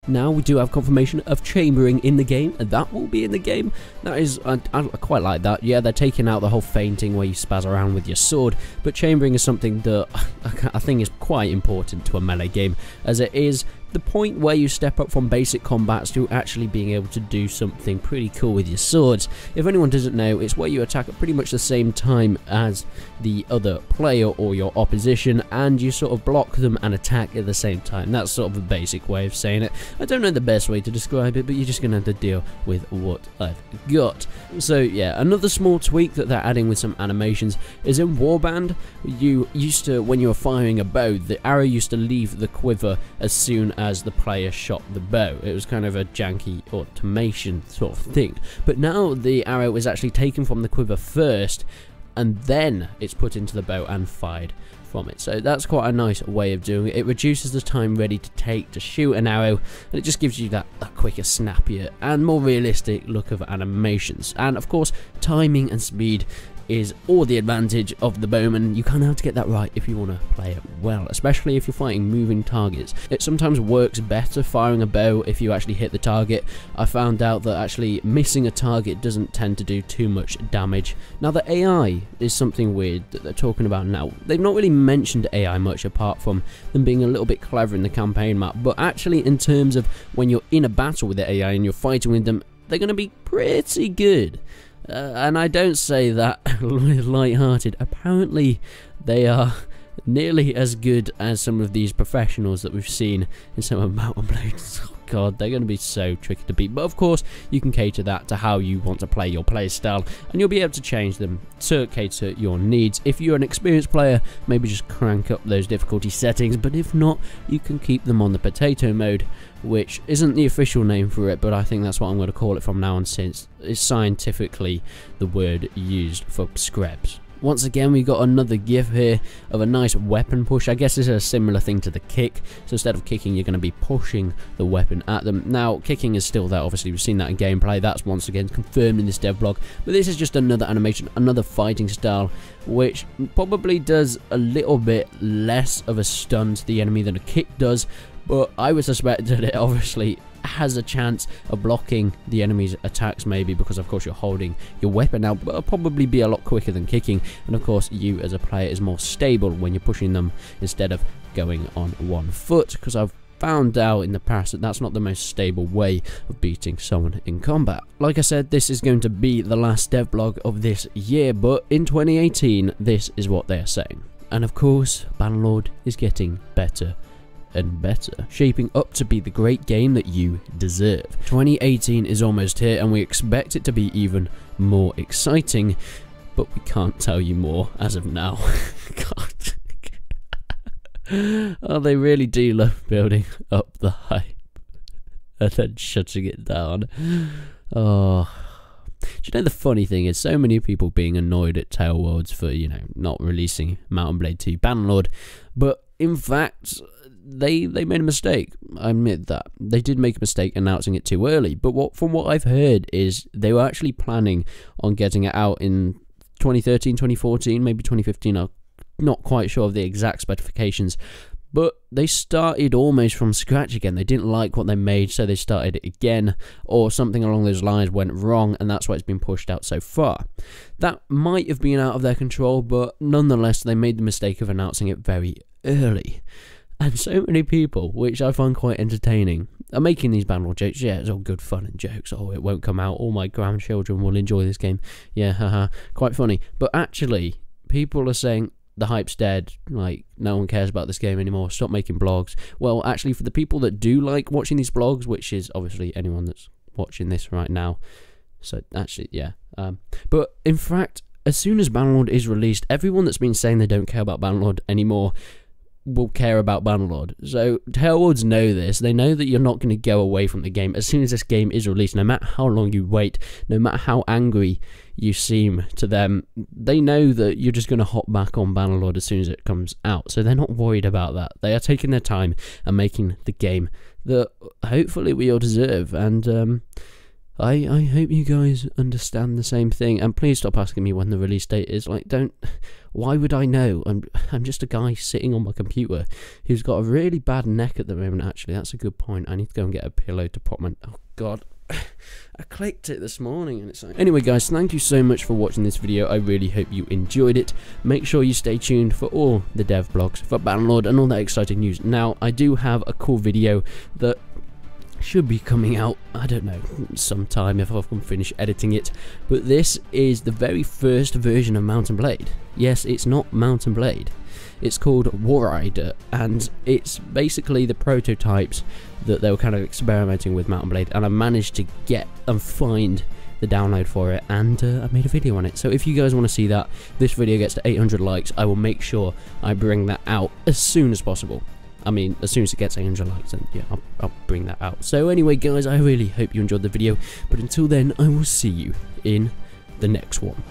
Now we do have confirmation of chambering in the game, and that will be in the game. That is, I quite like that. Yeah, they're taking out the whole feinting where you spaz around with your sword, but chambering is something that I think is quite important to a melee game, as it is the point where you step up from basic combats to actually being able to do something pretty cool with your swords. If anyone doesn't know, it's where you attack at pretty much the same time as the other player or your opposition, and you sort of block them and attack at the same time. That's sort of a basic way of saying it. I don't know the best way to describe it, but you're just going to have to deal with what I've got. So yeah, another small tweak that they're adding with some animations is in Warband, you used to, when you were firing a bow, the arrow used to leave the quiver as soon as the player shot the bow. It was kind of a janky automation sort of thing. But now the arrow is actually taken from the quiver first, and then it's put into the bow and fired from it. So that's quite a nice way of doing it. It reduces the time ready to take to shoot an arrow, and it just gives you that quicker, snappier, and more realistic look of animations. And of course, timing and speed is all the advantage of the bowman. You kind of have to get that right if you want to play it well, especially if you're fighting moving targets. It sometimes works better firing a bow if you actually hit the target. I found out that actually missing a target doesn't tend to do too much damage. Now the AI is something weird that they're talking about now. They've not really mentioned AI much apart from them being a little bit clever in the campaign map, but actually in terms of when you're in a battle with the AI and you're fighting with them, they're going to be pretty good. And I don't say that light-hearted. Apparently, they are nearly as good as some of these professionals that we've seen in some of Mountain Blades. Oh god, they're going to be so tricky to beat. But of course, you can cater that to how you want to play your play style, and you'll be able to change them to cater your needs. If you're an experienced player, maybe just crank up those difficulty settings, but if not, you can keep them on the potato mode, which isn't the official name for it, but I think that's what I'm going to call it from now on, since it's scientifically the word used for screbs. Once again, we got another gif here of a nice weapon push. I guess this is a similar thing to the kick. So instead of kicking, you're going to be pushing the weapon at them. Now, kicking is still there. Obviously, we've seen that in gameplay. That's once again confirmed in this dev blog. But this is just another animation, another fighting style, which probably does a little bit less of a stun to the enemy than a kick does. But I would suspect that it obviously has a chance of blocking the enemy's attacks, maybe because of course you're holding your weapon now, but it'll probably be a lot quicker than kicking, and of course you as a player is more stable when you're pushing them instead of going on one foot, because I've found out in the past that that's not the most stable way of beating someone in combat. Like I said, this is going to be the last dev blog of this year, but in 2018 this is what they are saying. And of course, Bannerlord is getting better and better, shaping up to be the great game that you deserve. 2018 is almost here, and we expect it to be even more exciting, but we can't tell you more as of now. God. Oh, they really do love building up the hype and then shutting it down. Oh. Do you know the funny thing is, so many people being annoyed at Tailworlds for, you know, not releasing Mountain Blade 2 Bannerlord, but in fact, they made a mistake. I admit that. They did make a mistake announcing it too early, but from what I've heard is they were actually planning on getting it out in 2013, 2014, maybe 2015. I'm not quite sure of the exact specifications, but they started almost from scratch again. They didn't like what they made, so they started it again, or something along those lines went wrong, and that's why it's been pushed out so far. That might have been out of their control, but nonetheless, they made the mistake of announcing it very early. And so many people, which I find quite entertaining, are making these Bannerlord jokes. Yeah, it's all good fun and jokes. Oh, it won't come out. All my grandchildren will enjoy this game. Yeah, haha. Quite funny. But actually, people are saying the hype's dead. Like, no one cares about this game anymore. Stop making blogs. Well, actually, for the people that do like watching these blogs, which is obviously anyone that's watching this right now. So, actually, yeah. But, in fact, as soon as Bannerlord is released, everyone that's been saying they don't care about Bannerlord anymore will care about Bannerlord. So Tailworlds know this. They know that you're not going to go away from the game as soon as this game is released. No matter how long you wait, no matter how angry you seem to them, they know that you're just going to hop back on Bannerlord as soon as it comes out. So they're not worried about that. They are taking their time and making the game that hopefully we all deserve. And I hope you guys understand the same thing, and please stop asking me when the release date is. Like, don't. Why would I know? I'm just a guy sitting on my computer who's got a really bad neck at the moment. Actually, that's a good point. I need to go and get a pillow to prop my. Oh God. I clicked it this morning and it's like... Anyway guys, thank you so much for watching this video. I really hope you enjoyed it. Make sure you stay tuned for all the dev blogs for Bannerlord and all that exciting news. Now, I do have a cool video that should be coming out, I don't know, sometime if I can finish editing it. But this is the very first version of Mount & Blade. Yes, it's not Mount & Blade. It's called War Rider, and it's basically the prototypes that they were kind of experimenting with Mount & Blade, and I managed to get and find the download for it, and I made a video on it. So if you guys want to see that, this video gets to 800 likes, I will make sure I bring that out as soon as possible. I mean, as soon as it gets 800 likes, then yeah, I'll bring that out. So anyway guys, I really hope you enjoyed the video, but until then, I will see you in the next one.